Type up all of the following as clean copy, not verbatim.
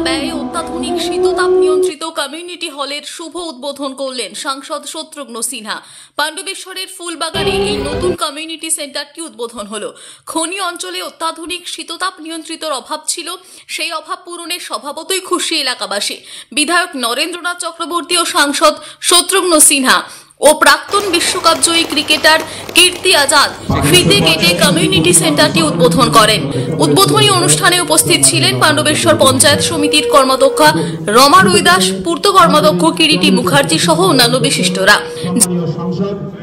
ব্যয়ে অত্যাধুনিক শীততাপ নিয়ন্ত্রিত কমিউনিটি হলের শুভ উদ্বোধন করলেন সাংসদ শত্রুঘ্ন সিনহা। পাণ্ডবেশ্বরের ফুলবাগানে এই নতুন কমিউনিটি সেন্টারটি উদ্বোধন হলো। খনি অঞ্চলে অত্যাধুনিক শীততাপ নিয়ন্ত্রিতর অভাব ছিল, সেই অভাব পূরণে স্বভাবতই খুশি এলাকাবাসী। বিধায়ক নরেন্দ্রনাথ চক্রবর্তী ও সাংসদ শত্রুঘ্ন সিনহা ও প্রাক্তন বিশ্বকাপ জয়ী ক্রিকেটার কীর্তি আজাদ ফিতে কেটে কমিউনিটি সেন্টারটি উদ্বোধন করেন। উদ্বোধনী অনুষ্ঠানে উপস্থিত ছিলেন পাণ্ডবেশ্বর পঞ্চায়েত সমিতির কর্মাধ্যক্ষা রমা রুইদাস, পূর্ত কর্মাধ্যক্ষ কিরিটি মুখার্জি সহ অন্যান্য বিশিষ্টরা।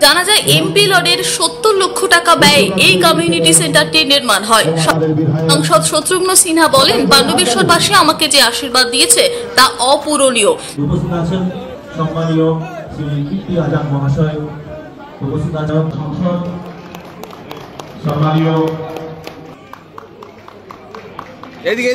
জানা যায় এমপি লডের 70 লক্ষ টাকা ব্যয়ে এই কমিউনিটি সেন্টারটি নির্মাণ হয়। সাংসদ শত্রুঘ্ন সিনহা বলেন, পাণ্ডবেশ্বরবাসী আমাকে যে আশীর্বাদ দিয়েছে তা অপূরণীয়। শ্রী কীর্তি আজাদ মহাশয় উপস্থিত আছেন, সংসদ সম্মানীয় এদিকে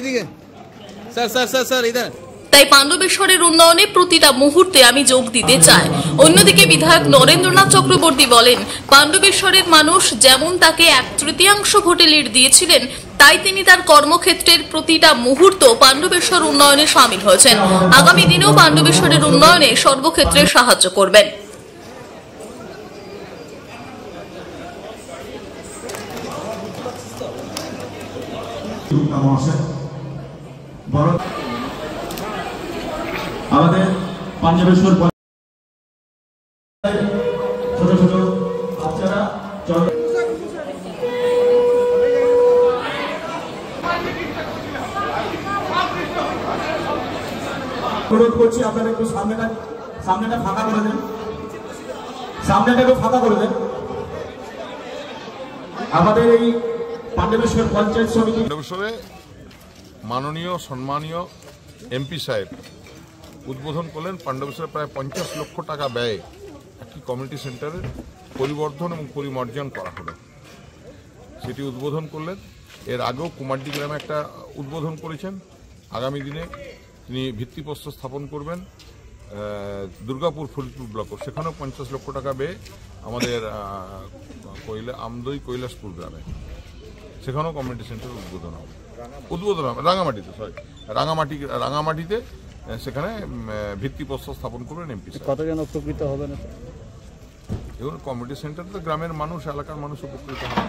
স্যার ইধার। তাই পাণ্ডবেশ্বরের উন্নয়নে প্রতিটা মুহূর্তে আমি যোগ দিতে চাই। অন্যদিকে বিধায়ক নরেন্দ্রনাথ চক্রবর্তী বলেন, পাণ্ডবেশ্বরের মানুষ যেমন তাকে 1/3 ভোটে লিড দিয়েছিলেন, তাই তিনি তার কর্মক্ষেত্রের প্রতিটা মুহূর্ত পাণ্ডবেশ্বর উন্নয়নে সামিল হয়েছেন। আগামী দিনেও পাণ্ডবেশ্বরের উন্নয়নে সর্বক্ষেত্রে সাহায্য করবেন। আমাদের পাণ্ডবেশ্বর ছোট ছোট বাচ্চারা অনুরোধ করছি, আপনারা একটু সামনেটা ফাঁকা করে দেন, সামনেটা একটু ফাঁকা করে দেন। আমাদের এই পাণ্ডবেশ্বর পঞ্চায়েত সমিতি পাণ্ডবেশ্বরে মাননীয় সম্মানীয় এমপি সাহেব উদ্বোধন করলেন। পাণ্ডবেশ্বরে প্রায় 50 লক্ষ টাকা ব্যয়ে একটি কমিউনিটি সেন্টারের পরিবর্ধন এবং পরিমার্জন করা হলো, সেটি উদ্বোধন করলেন। এর আগেও কুমারডি গ্রামে একটা উদ্বোধন করেছেন। আগামী দিনে তিনি ভিত্তিপ্রস্তর স্থাপন করবেন দুর্গাপুর ফরিদপুর ব্লক, সেখানেও 50 লক্ষ টাকা ব্যয়ে আমাদের আমদই কৈলাসপুর গ্রামে, সেখানেও কমিউনিটি সেন্টার উদ্বোধন হবে রাঙামাটিতে সেখানে ভিত্তিপ্রস্তর স্থাপন করবেন এমপি। কতজন উপকৃত হবেন? এগুলো কমিউনিটি সেন্টার তো গ্রামের মানুষ, এলাকার মানুষ উপকৃত হবে।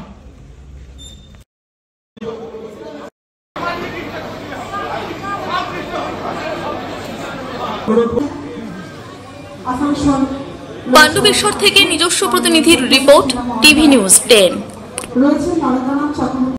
পাণ্ডবেশ্বর থেকে নিজস্ব প্রতিনিধির রিপোর্ট, টিভি নিউজ 10।